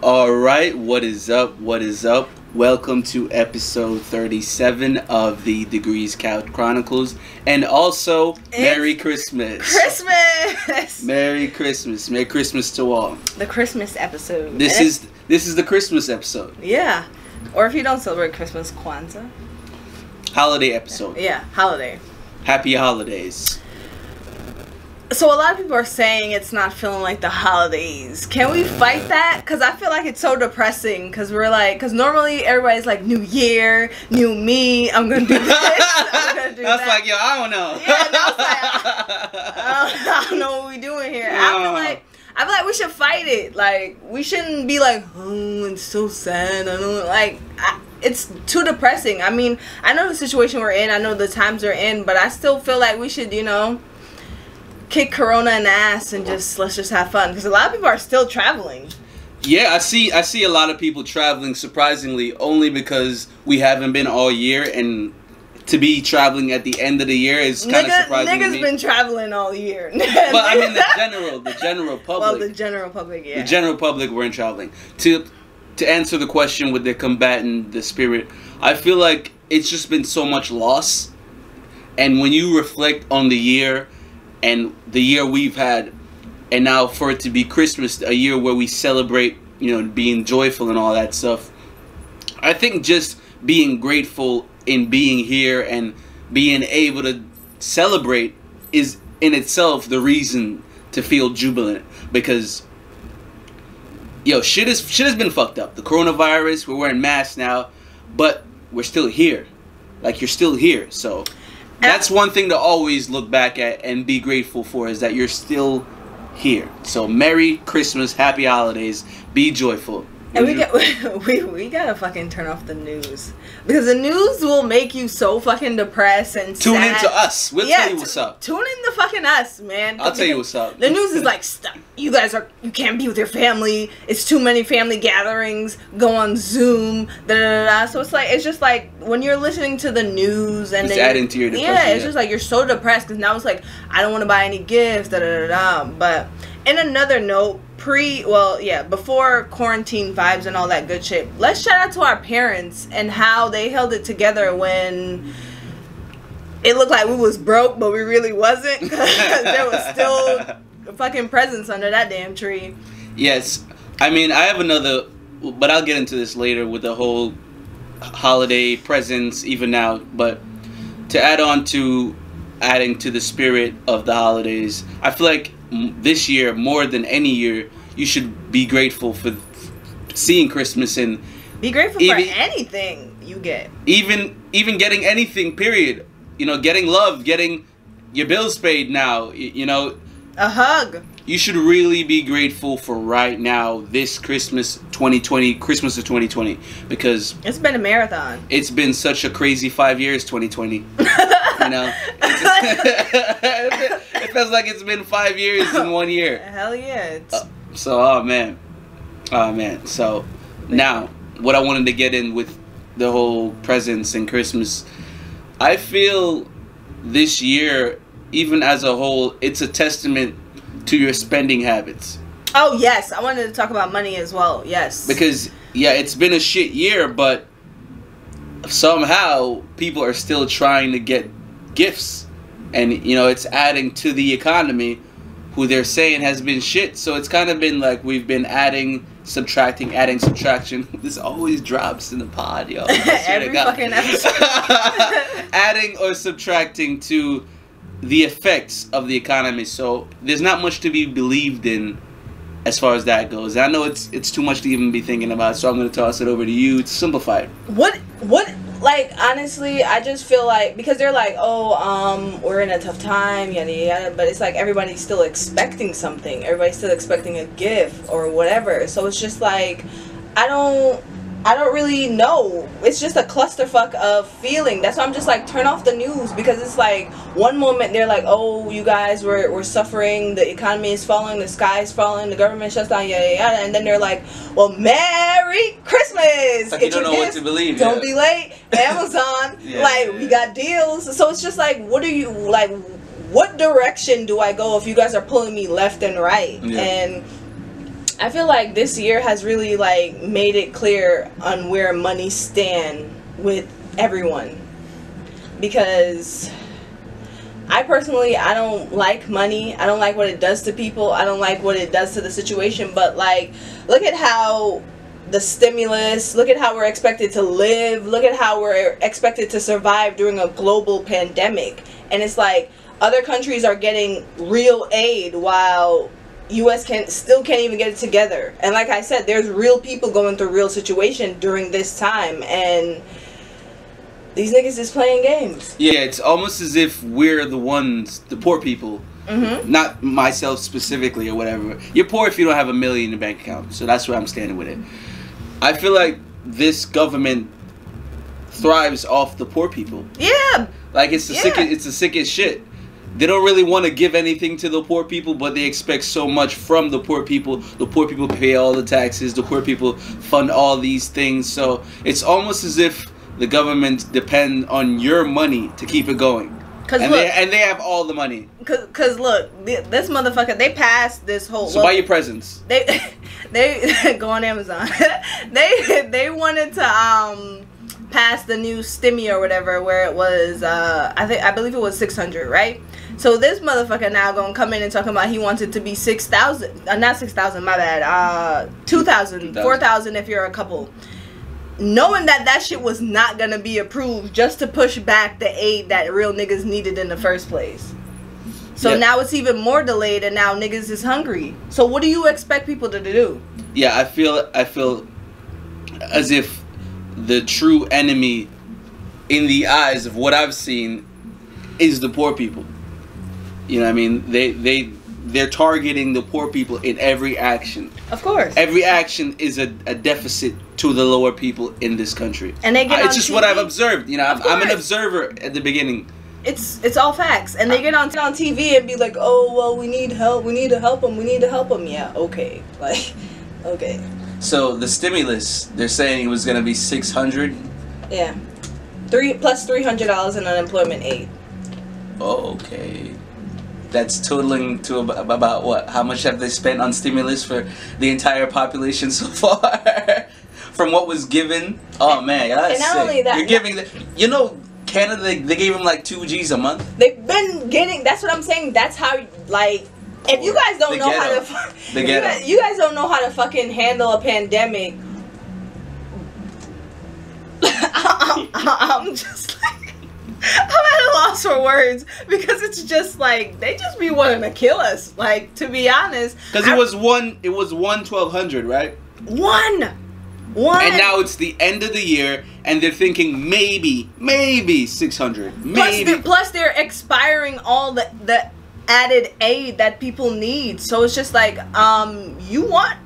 All right, what is up? What is up? Welcome to episode 37 of the Degrees Couch Chronicles, and also Merry Christmas. Christmas. Merry Christmas. Merry Christmas to all. The Christmas episode. This is the Christmas episode. Yeah, or if you don't celebrate Christmas, Kwanzaa. Holiday episode. Yeah, holiday. Happy holidays. So a lot of people are saying it's not feeling like the holidays. Can we fight that? Because I feel like it's so depressing. Because normally everybody's like, New Year, new me. I'm gonna do this. I'm gonna do that. Like, yo, I don't know. Yeah, and I was like, I don't know what we doing here. I feel like we should fight it. Like, we shouldn't be like, oh, it's so sad. I don't it's too depressing. I mean, I know the situation we're in. I know the times we're in, but I still feel like we should, kick Corona in the ass and let's just have fun, because a lot of people are still traveling. Yeah, I see a lot of people traveling, surprisingly, only because we haven't been all year, and to be traveling at the end of the year is kind of surprising to me. Niggas been traveling all year. But I mean the general public. Well, the general public, yeah. The general public weren't traveling. To answer the question with the combatant, the spirit, I feel like it's just been so much loss, and when you reflect on the year and the year we've had, and now for it to be Christmas, a year where we celebrate, being joyful and all that stuff, I think just being grateful in being here and being able to celebrate is in itself the reason to feel jubilant. Because shit has been fucked up. The coronavirus, we're wearing masks now, but we're still here. Like, you're still here, so that's one thing to always look back at and be grateful for, is that you're still here. So Merry Christmas, Happy Holidays, be joyful. And we gotta fucking turn off the news, because the news will make you so fucking depressed and sad. Tune into us. We'll tell you what's up. Tune in to fucking us, man. I'll tell you what's up. The news is like, you can't be with your family. It's too many family gatherings. Go on Zoom. So it's just like when you're listening to the news and it's adding to your depression. Yeah, it's just like you're so depressed, because now it's like, I don't want to buy any gifts. But in another note, before quarantine vibes and all that good shit, let's shout out to our parents and how they held it together when it looked like we was broke, but we really wasn't, because there was still fucking presents under that damn tree. Yes. I mean, I have another, but I'll get into this later with the whole holiday presents even now. But to adding to the spirit of the holidays, I feel like this year, more than any year, you should be grateful for seeing Christmas, and be grateful for anything you get. Even getting anything, period. Getting love, getting your bills paid now, a hug. You should really be grateful for right now, this Christmas of 2020, because it's been a marathon. It's been such a crazy 5 years, 2020. It feels like it's been 5 years in 1 year. Hell yeah. Oh man. So now, what I wanted to get in with the whole presents and Christmas, I feel this year, even as a whole, it's a testament to your spending habits. Oh yes, I wanted to talk about money as well. Yes. Because it's been a shit year, but somehow people are still trying to get gifts, and it's adding to the economy, who they're saying has been shit. So it's kind of been like we've been adding, subtraction. This always drops in the pod, yo. Every fucking episode. Adding or subtracting to the effects of the economy. So there's not much to be believed in as far as that goes. I know it's too much to even be thinking about, so I'm going to toss it over to you to simplify it. What like, honestly, I just feel like, because they're like, we're in a tough time, yada yada, but it's like everybody's still expecting something. Everybody's still expecting a gift or whatever. So it's just like, I don't really know. It's just a clusterfuck of feeling. That's why I'm just like, turn off the news, because it's like, one moment they're like, oh, you guys, we're suffering, the economy is falling, the sky is falling, the government shuts down, yada yada, and then they're like, well, Merry Christmas. Like, you don't know what to believe. Don't be late. Amazon, we got deals. So it's just like, what direction do I go if you guys are pulling me left and right? Yeah. And I feel like this year has really like made it clear on where money stand with everyone, because I personally, I don't like money. I don't like what it does to people. I don't like what it does to the situation. But like, look at how the stimulus, look at how we're expected to live, look at how we're expected to survive during a global pandemic. And it's like other countries are getting real aid while US still can't even get it together. And like I said, there's real people going through real situation during this time, and these niggas is playing games. Yeah, it's almost as if we're the ones, the poor people. Mm-hmm. Not myself specifically or whatever. You're poor if you don't have $1 million in your bank account. So that's where I'm standing with it. I feel like this government thrives off the poor people. Yeah. Like it's the sickest shit. They don't really want to give anything to the poor people, but they expect so much from the poor people. The poor people pay all the taxes. The poor people fund all these things. So it's almost as if the government depend on your money to keep it going. And they have all the money. Cause look, this motherfucker, they passed this whole. So buy your presents. They go on Amazon. they wanted to pass the new stimmy or whatever, where it was I believe it was 600, right? So this motherfucker now gonna come in and talking about he wants it to be 6,000, not 6,000, my bad, 2,000, 4,000 if you're a couple. Knowing that shit was not gonna be approved just to push back the aid that real niggas needed in the first place. So now it's even more delayed, and now niggas is hungry. So what do you expect people to do? Yeah, I feel as if the true enemy in the eyes of what I've seen is the poor people. You know what I mean? They're targeting the poor people in every action. Of course. Every action is a deficit to the lower people in this country. And they get it's just TV. What I've observed. You know, I'm an observer at the beginning. It's all facts. And they get on TV and be like, oh, well, we need help. We need to help them. We need to help them. Yeah, okay. Like, okay. So the stimulus, they're saying it was going to be 600. Yeah. Plus $300 in unemployment aid. Oh, okay. That's totaling to about what? How much have they spent on stimulus for the entire population so far? From what was given? Oh man, that's and not sick. only that, you're giving Canada, they gave them like 2 G's a month. They've been getting. That's what I'm saying. That's how, like, if you guys don't know how to, you guys don't know how to fucking handle a pandemic. I'm just like, I'm at a loss for words, because it's just like they just be wanting to kill us. Like, to be honest, because it was 1,200, right? One. And now it's the end of the year, and they're thinking maybe 600. Maybe. Plus they're expiring all the added aid that people need. So it's just like, you guys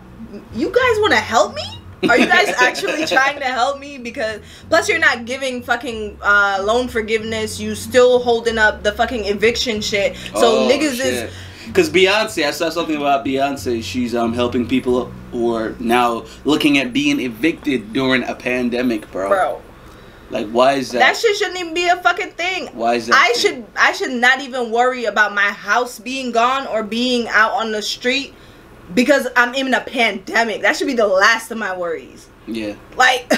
want to help me? Are you guys actually trying to help me? Because plus you're not giving fucking loan forgiveness. You still holding up the fucking eviction shit. So niggas is. Because Beyonce, I saw something about Beyonce. She's helping people who are now looking at being evicted during a pandemic, bro. Like, why is that? That shit shouldn't even be a fucking thing. Why is that? I should not even worry about my house being gone or being out on the street because I'm in a pandemic. That should be the last of my worries. Yeah. Like,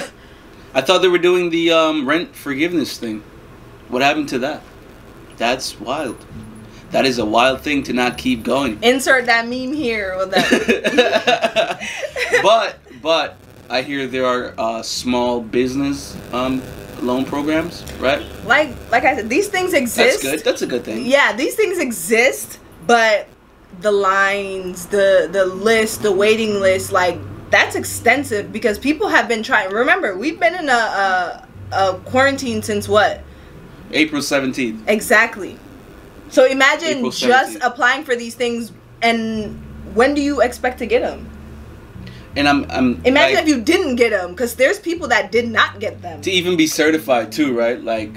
I thought they were doing the rent forgiveness thing. What happened to that? That's wild. That is a wild thing to not keep going. Insert that meme here with that. But I hear there are small business loan programs, right? Like I said, these things exist. That's good. That's a good thing. Yeah, these things exist, but the lines, the list, the waiting list, like, that's extensive because people have been trying. Remember, we've been in a quarantine since what? April 17th. Exactly. So imagine just applying for these things, and when do you expect to get them? And I'm imagine if you didn't get them, because there's people that did not get them. To even be certified too, right? Like,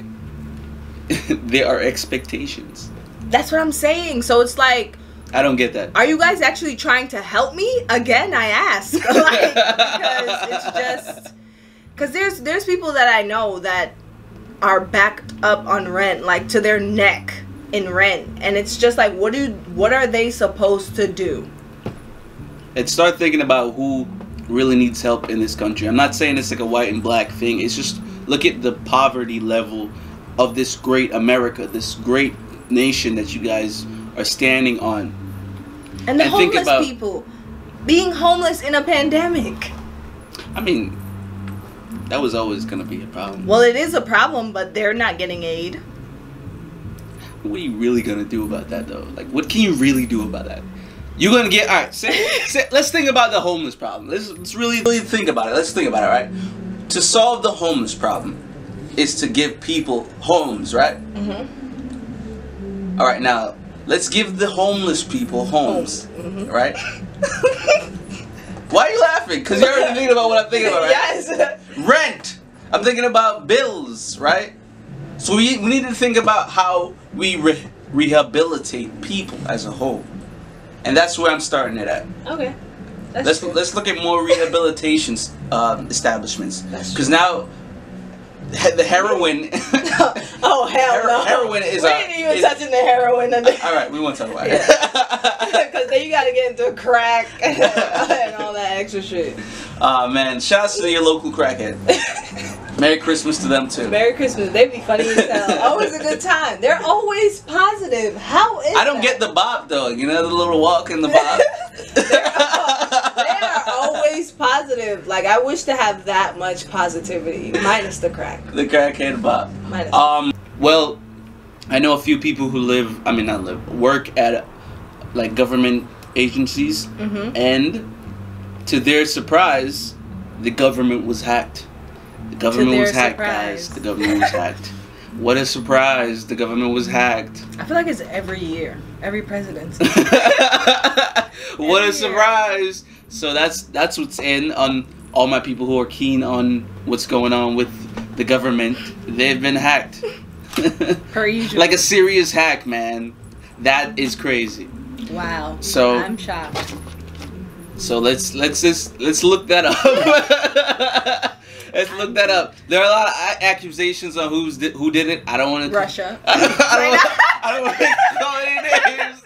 there are expectations. That's what I'm saying. So it's like, I don't get that. Are you guys actually trying to help me? Again, I ask. Like, because it's just, because there's people that I know that are backed up on rent, like to their neck in rent, and it's just like, what are they supposed to do? and start thinking about who really needs help in this country. I'm not saying it's like a white and black thing. It's just look at the poverty level of this great America, this great nation that you guys are standing on. And the homeless people being homeless in a pandemic. I mean, that was always going to be a problem. Well, it is a problem, but they're not getting aid. What are you really going to do about that, though? Like, what can you really do about that? You're going to get... All right, let's think about the homeless problem. Let's really think about it. Let's think about it, right? To solve the homeless problem is to give people homes, right? Mm-hmm. All right, now, let's give the homeless people homes, right? Why are you laughing? Because you're already thinking about what I'm thinking about, right? Yes. Rent. I'm thinking about bills, right? So we need to think about how we rehabilitate people as a whole. And that's where I'm starting it at. Okay. Let's look at more rehabilitation establishments. Because now the heroin. Oh hell no! Heroin is. We ain't even touching the heroin. All right, we won't talk about it. Because then you gotta get into crack and all that extra shit. Man, shouts to your local crackhead. Merry Christmas to them too. Merry Christmas. They be funny as hell. Always a good time. They're always positive. How is I don't get the bop though. You know the little walk in the bop. They are always positive. Like I wish to have that much positivity, minus the crack. The crackhead bop. Minus. Well, I know a few people who work at like government agencies, and to their surprise, the government was hacked. The government was hacked, guys. The government was hacked. What a surprise! The government was hacked. I feel like it's every year, every presidency. What a surprise! So that's what's in on all my people who are keen on what's going on with the government. They've been hacked. Per usual. Like a serious hack, man. That is crazy. Wow. So I'm shocked. So let's look that up. Let's look that up. There are a lot of accusations on who did it. I don't want to. Russia. I don't want to call any names.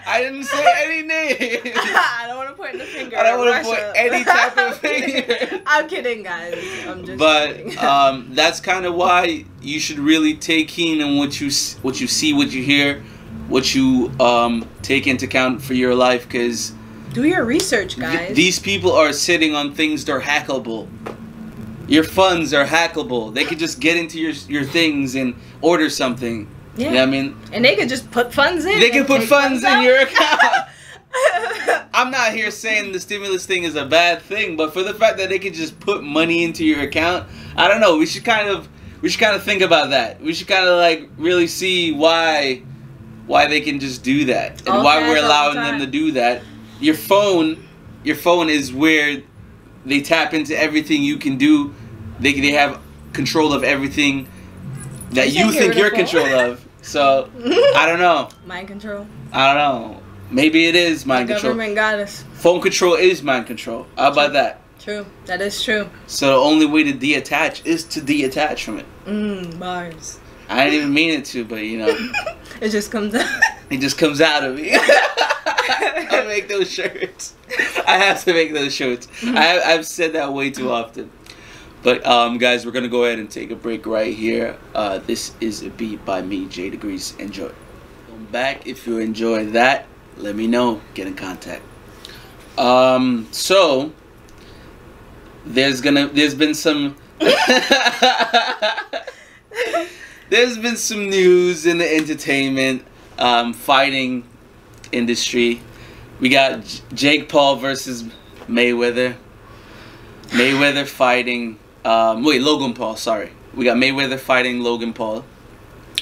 I didn't say any names. I don't want to point the finger. I don't want to point any type of finger. I'm kidding, guys. I'm just. But kidding. That's kind of why you should really take heed in what you see, what you hear, what you take into account for your life, because. Do your research, guys. These people are sitting on things that are hackable. Your funds are hackable. They could just get into your things and order something. Yeah. You know what I mean? And they could just put funds in. They can put funds in your account. I'm not here saying the stimulus thing is a bad thing, but for the fact that they could just put money into your account, I don't know. We should kind of think about that. We should kind of like really see why they can just do that and why we're allowing them to do that. Your phone is where they tap into everything you can do. They have control of everything that you think you're in control of. So, I don't know. Mind control? I don't know. Maybe it is mind control. The government got us. Phone control is mind control. How about that? True. That is true. So the only way to detach is to detach from it. Bars. I didn't even mean it to, but you know. It just comes out. It just comes out of me. I'll make those shirts. I have to make those shirts. I've said that way too often. But guys, we're gonna go ahead and take a break right here. This is a beat by me, J.Degrees. Enjoy. Come back. If you enjoy that, let me know. Get in contact. So there's been some there's been some news in the entertainment fighting industry. We got Jake Paul versus Mayweather. Mayweather fighting Logan Paul, sorry. We got Mayweather fighting Logan Paul.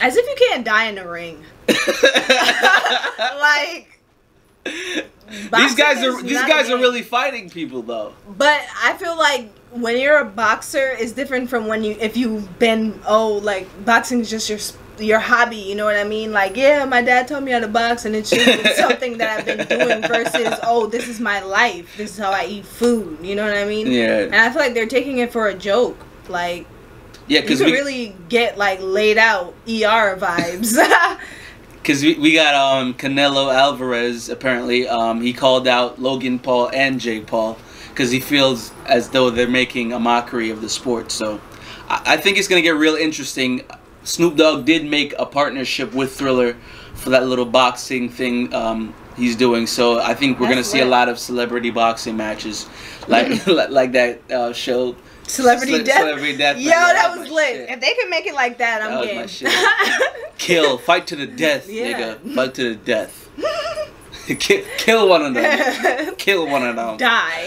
As if you can't die in the ring. Like these guys are really fighting people though. But I feel like when you're a boxer, it's different from if you've been boxing is just your hobby, you know what I mean? Like, yeah, my dad taught me how to box and it's just something that I've been doing versus, this is my life. This is how I eat food. You know what I mean? Yeah. And I feel like they're taking it for a joke. Like, yeah, because you can really get, laid out ER vibes. Because we got Canelo Alvarez, apparently. He called out Logan Paul and Jake Paul because he feels as though they're making a mockery of the sport. So I think it's going to get real interesting. Snoop Dogg did make a partnership with Thriller for that little boxing thing he's doing. So I think we're going to see a lot of celebrity boxing matches like like that show. Celebrity Death. Yo, that was lit. Shit. If they can make it like that, I'm game. Kill, fight to the death, nigga. Fight to the death. Kill one of them. Kill one of them. Die.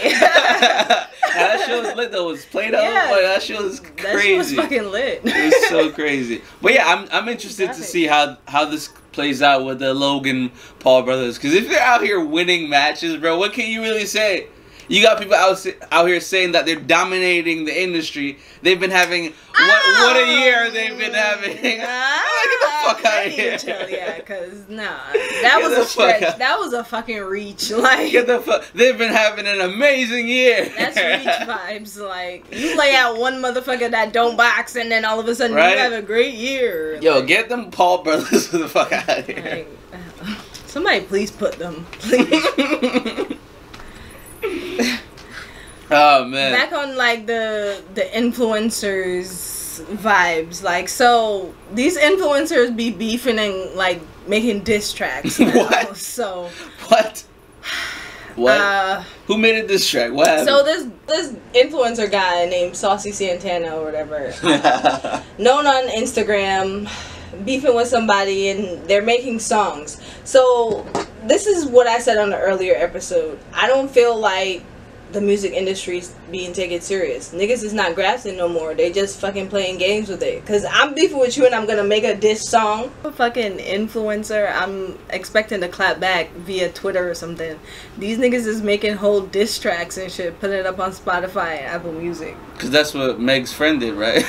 That show was lit though. It was played out. Boy, that show was crazy. That show was fucking lit. It was so crazy. But yeah, I'm interested to see how this plays out with the Logan Paul brothers. Because if they're out here winning matches, bro, what can you really say? You got people out here saying that they're dominating the industry. They've been having what a year they've been having. Get the fuck out of here. Yeah, cause that was a stretch. That was a fucking reach. Like get the fuck. They've been having an amazing year. That's reach vibes. Like you lay out one motherfucker that don't box, and then all of a sudden you have a great year. Yo, like, get them Paul brothers the fuck out of here. Like, somebody please put them, please. Oh man. Back on like the influencers vibes, like so these influencers be beefing and like making diss tracks now. What? So what? Who made a diss track? What happened? So this influencer guy named Saucy Santana or whatever, known on Instagram, beefing with somebody and they're making songs. So this is what I said on the earlier episode. I don't feel like the music industry's being taken serious. Niggas is not grasping no more. They just fucking playing games with it. Cause I'm beefing with you and I'm gonna make a diss song. A fucking influencer, I'm expecting to clap back via Twitter or something. These niggas is making whole diss tracks and shit, putting it up on Spotify and Apple Music. Cause that's what Meg's friend did, right?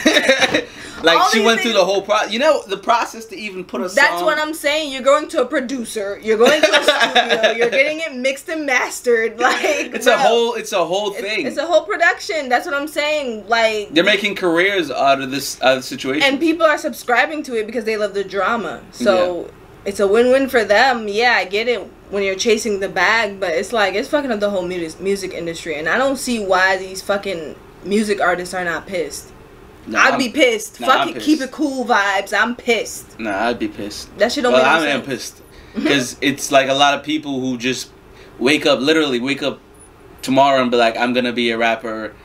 Like all she went through the whole process. You know the process to even put a song. That's what I'm saying. You're going to a producer. You're going to a studio. You're getting it mixed and mastered. Like it's a whole thing. It's a whole production. That's what I'm saying. Like they're making careers out of the situation, and people are subscribing to it because they love the drama. So it's a win-win for them. Yeah, I get it when you're chasing the bag, but it's like it's fucking up the whole music industry, and I don't see why these fucking music artists are not pissed. I'd be pissed. Fuck it, keep it cool vibes. I'm pissed. Nah, I'd be pissed. That shit don't make no sense. I am pissed because it's like a lot of people who just literally wake up tomorrow and be like, I'm gonna be a rapper,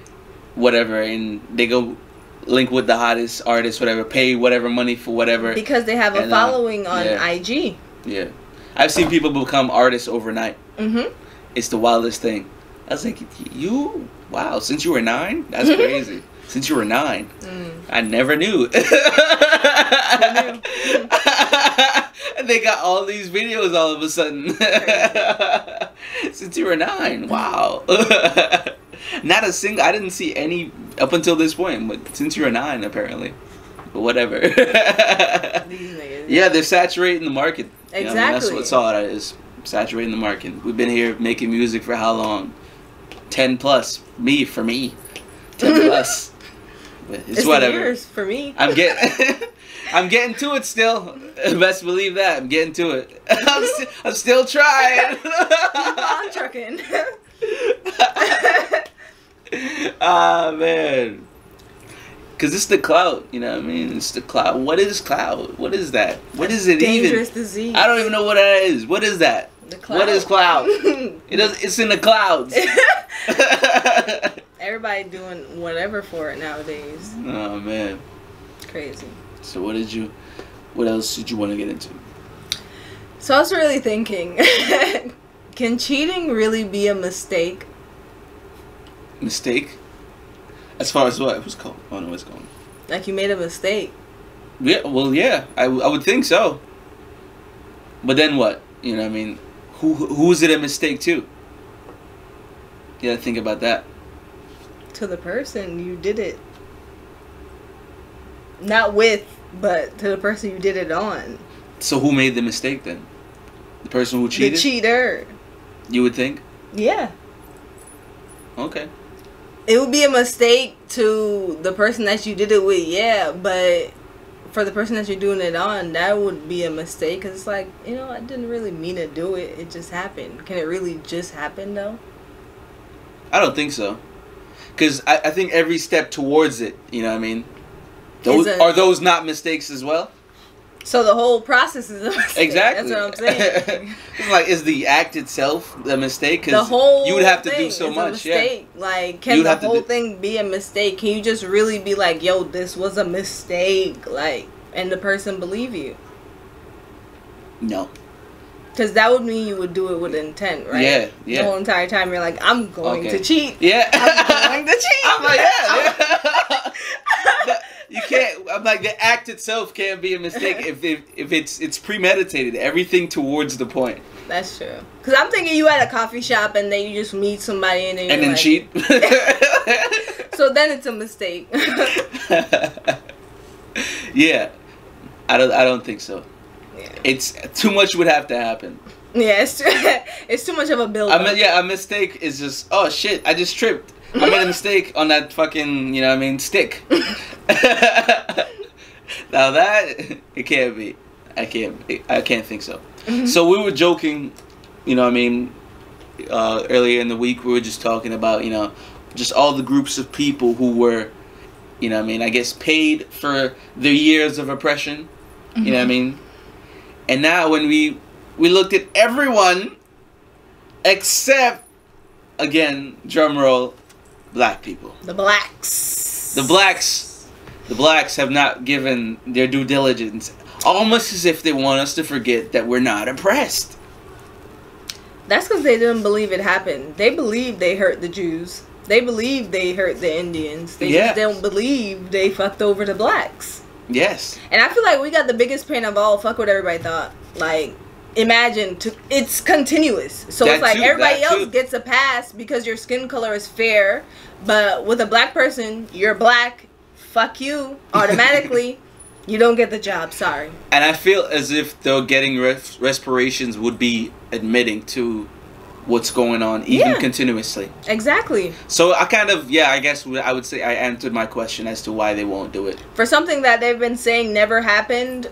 whatever, and they go link with the hottest artist, whatever, pay whatever money for whatever because they have a following on IG. Yeah, I've seen people become artists overnight. It's the wildest thing. I was like, wow, since you were 9, that's crazy. Since you were 9, I never knew. And they got all these videos all of a sudden. Since you were 9, wow. Not a single. I didn't see any up until this point. But since you were 9, apparently. But whatever. Yeah, they're saturating the market. Exactly. You know, that's all it is. Saturating the market. We've been here making music for how long? 10 plus. For me. 10 plus. It's whatever. Years for me. I'm getting to it still. Best believe that. I'm getting to it. I'm still trying. Keep on trucking. Ah, man. Because it's the clout, you know what I mean? It's the clout. What is clout? What is that? What is it dangerous disease. I don't even know what that is. What is that? The clout. What is clout? It's in the clouds. Everybody doing whatever for it nowadays. Oh, man. It's crazy. So what else did you want to get into? So I was really thinking, can cheating really be a mistake? Mistake? As far as what? What's called? I don't know what's going on. Like you made a mistake. Yeah, well, yeah. I would think so. But then what? You know what I mean? Who is it a mistake to? You gotta think about that. To the person you did it. Not with, but to the person you did it on. So who made the mistake then? The person who cheated? The cheater. You would think? Yeah. Okay. It would be a mistake to the person that you did it with, yeah, but for the person that you're doing it on, that would be a mistake. Because it's like, I didn't really mean to do it. It just happened. Can it really just happen, though? I don't think so. Because I think every step towards it, you know what I mean? Are those not mistakes as well? So the whole process is a mistake. Exactly. That's what I'm saying. It's like, is the act itself the mistake? The whole you would have to thing do so is much. A mistake. Yeah. Like, can the whole thing be a mistake? Can you just really be like, yo, this was a mistake? Like, and the person believe you? No. Because that would mean you would do it with intent, right? Yeah. The whole entire time you're like, I'm going to cheat. Yeah. I'm going to cheat. I'm like, yeah. You can't. I'm like, the act itself can't be a mistake if it's premeditated. Everything towards the point. That's true. Because I'm thinking you at a coffee shop and then you just meet somebody and then cheat. So then it's a mistake. Yeah, I don't think so. Yeah. It's too much would have to happen. Yeah, it's too much of a build. A mistake is just, oh shit, I just tripped. I made a mistake on that fucking, stick. Now that, it can't be. I can't think so. Mm-hmm. So we were joking, earlier in the week we were just talking about, just all the groups of people who were, I guess paid for their years of oppression. Mm-hmm. You know what I mean? And now when we looked at everyone except, again, drum roll, black people. The blacks. The blacks have not given their due diligence. Almost as if they want us to forget that we're not oppressed. That's because they didn't believe it happened. They believe they hurt the Jews. They believe they hurt the Indians. They just don't believe they fucked over the blacks. Yes. And I feel like we got the biggest pain of all. Fuck what everybody thought. Like, imagine, it's continuous. So it's like everybody else gets a pass because your skin color is fair. But with a black person, you're black. Fuck you. Automatically. You don't get the job, sorry. And I feel as if though getting respirations would be admitting to what's going on, even continuously. Exactly. So I kind of, I guess I would say I answered my question as to why they won't do it. For something that they've been saying never happened,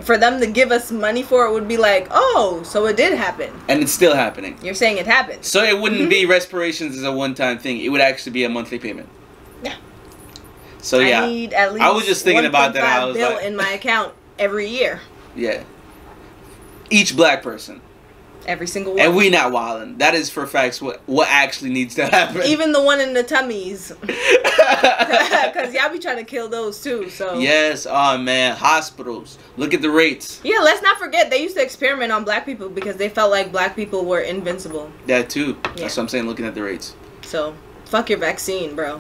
for them to give us money for it would be like, oh, so it did happen. And it's still happening. You're saying it happened. So it wouldn't be respirations as a one-time thing. It would actually be a monthly payment. Yeah. So I need at least I was just thinking about that. I was bill in my account every year. Yeah. Each black person. Every single one. And we not wildin'. That is for facts what actually needs to happen. Even the one in the tummies. Because y'all be trying to kill those too. So. Yes. Oh man. Hospitals. Look at the rates. Yeah. Let's not forget they used to experiment on black people because they felt like black people were invincible. That too. Yeah. That's what I'm saying. Looking at the rates. So fuck your vaccine, bro.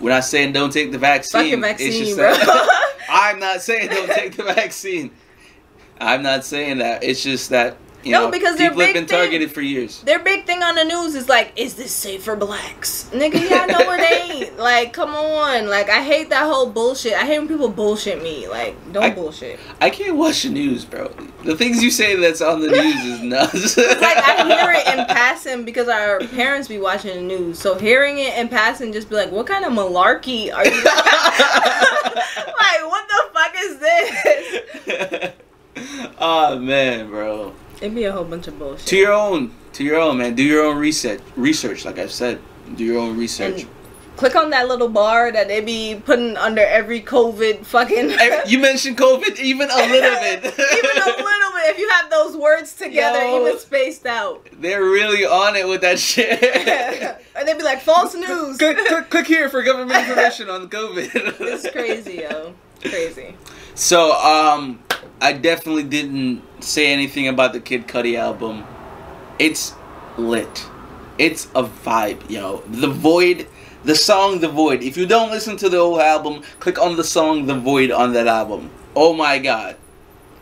We're not saying don't take the vaccine. Fuck your vaccine, bro. I'm not saying don't take the vaccine. I'm not saying that. It's just that, because people have been targeted for years. Their big thing on the news is like, is this safe for blacks? Nigga, y'all know it ain't. Like, come on. Like, I hate that whole bullshit. I hate when people bullshit me. Like, don't bullshit. I can't watch the news, bro. The things you say that's on the news is nuts. Like, I hear it in passing because our parents be watching the news. So hearing it in passing, just be like, what kind of malarkey are you? Like, what the fuck is this? Oh man, bro. It'd be a whole bunch of bullshit. To your own, man. Do your own research. Like I've said, do your own research. And click on that little bar that they be putting under every COVID fucking. You mentioned COVID even a little bit. Even a little bit. If you have those words together, even spaced out. They're really on it with that shit. And they be like, false news. Click here for government information on COVID. It's crazy, yo. Crazy. So, I definitely didn't say anything about the Kid Cudi album. It's lit. It's a vibe, yo. The song The Void. If you don't listen to the whole album, click on the song The Void on that album. Oh my god.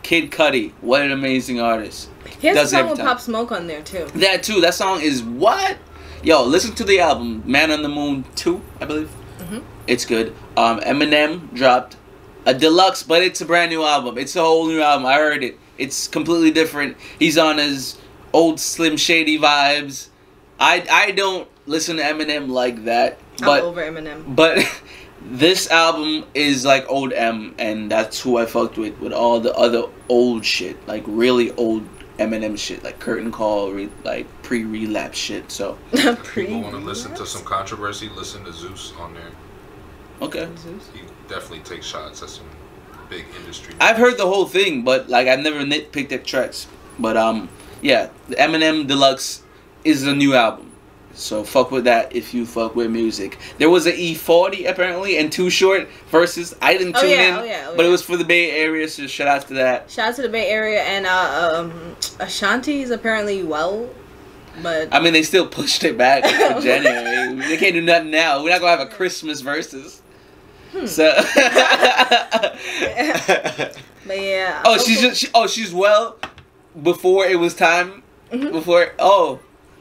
Kid Cudi, what an amazing artist. He has a song with Pop Smoke on there too. That too. That song is what? Yo, listen to the album. Man on the Moon 2, I believe. Mm-hmm. It's good. Eminem dropped a deluxe, but it's a brand new album. It's a whole new album. I heard it. It's completely different. He's on his old Slim Shady vibes. I don't listen to Eminem like that. But, I'm over Eminem. But This album is like old M, and that's who I fucked with all the other old shit, like really old Eminem shit, like Curtain Call, like pre-relapse shit. So people want to listen to some controversy, listen to Zeus on there. Okay. He definitely takes shots at some big industry. I've heard the whole thing, but like I've never nitpicked at tracks. But yeah, the Eminem Deluxe is a new album. So fuck with that if you fuck with music. There was an E40 apparently and Too Short versus. I didn't tune in, but it was for the Bay Area, so shout out to that. Shout out to the Bay Area, and Ashanti is apparently well, but I mean they still pushed it back to January. They can't do nothing now. We're not gonna have a Christmas versus. So. But yeah. Oh, she's well before it was time. Before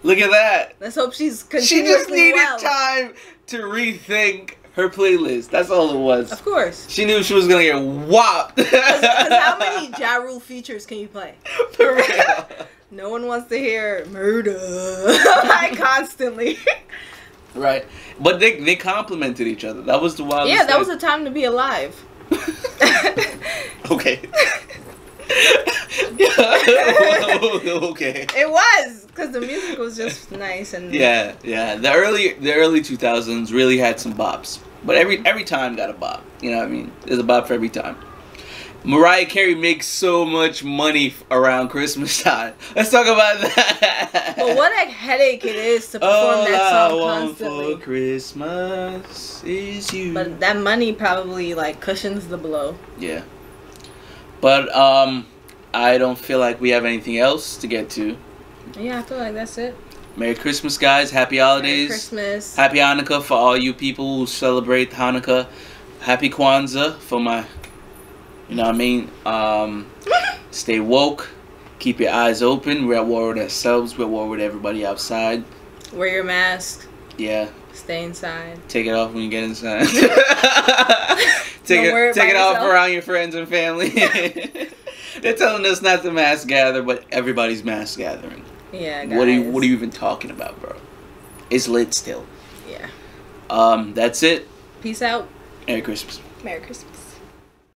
look at that. Let's hope she's continuously She just needed well. time to rethink her playlist. That's all it was. Of course. She knew she was gonna get whopped. Because how many Ja Rule features can you play? For real. No one wants to hear murder like constantly. Right. But they complimented each other. That was the wildest Yeah, that thing. was a time to be alive. Okay. Okay. It was, because the music was just nice and Yeah. The early 2000s really had some bops, but every time got a bop. You know what I mean? There's a bop for every time. Mariah Carey makes so much money around Christmas time. Let's talk about that. But what a headache it is to perform that song constantly. All I want for Christmas is you. But that money probably like cushions the blow. Yeah. But I don't feel like we have anything else to get to. Yeah, I feel like that's it. Merry Christmas, guys. Happy holidays. Merry Christmas. Happy Hanukkah for all you people who celebrate Hanukkah. Happy Kwanzaa for my, you know what I mean? Stay woke. Keep your eyes open. We're at war with ourselves. We're at war with everybody outside. Wear your mask. Yeah. Stay inside. Take it off when you get inside. Take it off yourself. around your friends and family. They're telling us not to mass gather, but everybody's mass gathering. Yeah, guys. What are you even talking about, bro? It's lit still. Yeah. That's it. Peace out. Merry Christmas. Merry Christmas.